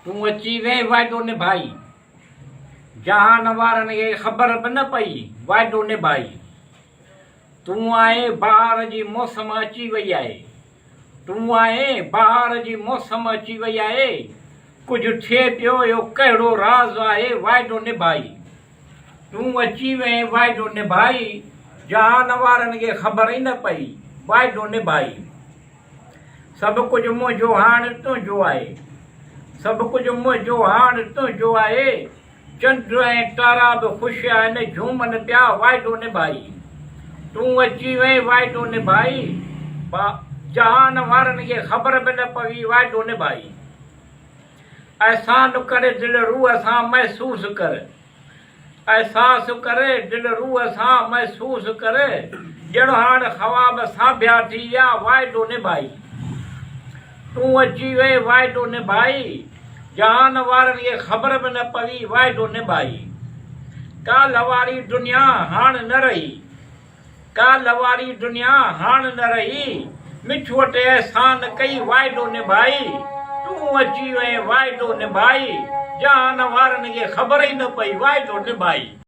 तू अची वे वाइदो निभाई, जहान वारनि खे ख़बर बि न पई वाइदो निभाई। तूं आहे बहार जी मौसम अची वई आहे, तूं आहे बहार जी मौसम अची वई आहे। कुझु थिए पियो इहो कहिड़ो राज़ आहे वाइदो निभाई। तूं अची वएं वाइदो निभाई, जहान वारनि खे ख़बर ई न पई वाइदो निभाई। सभु कुझु मुंहिंजो हाणे तुंहिंजो आहे, सभु कुझु मुंहिंजो हाणे तुंहिंजो आहे। चंड ऐं तारा बि ख़ुशि आहिनि, झूमनि पिया वाइदो निभाई। तूं अची वएं वाइदो निभाई, जहान वारनि खे ख़बर बि न पई वाइदो निभाई। एहसानु करे दिलि रूह सां महसूसु कर, एहसासु करे दिलि रूह सां महसूसु करे। ॼण हाणे ख़्वाब साबिया थी विया वाइदो निभाई। तूं अची वएं वाइदो निभाई, जहान वारनि खे ख़बर बि न पई वाइदो निभाई। काल्ह वारी दुनिया हाणे न रही, काल्ह वारी दुनिया हाणे न रही। मिठ वटि एहसान कई वाइदो निभाई। तूं अची वएं वाइदो निभाई, जहान वारनि खे ख़बर ई न पई वाइदो निभाई।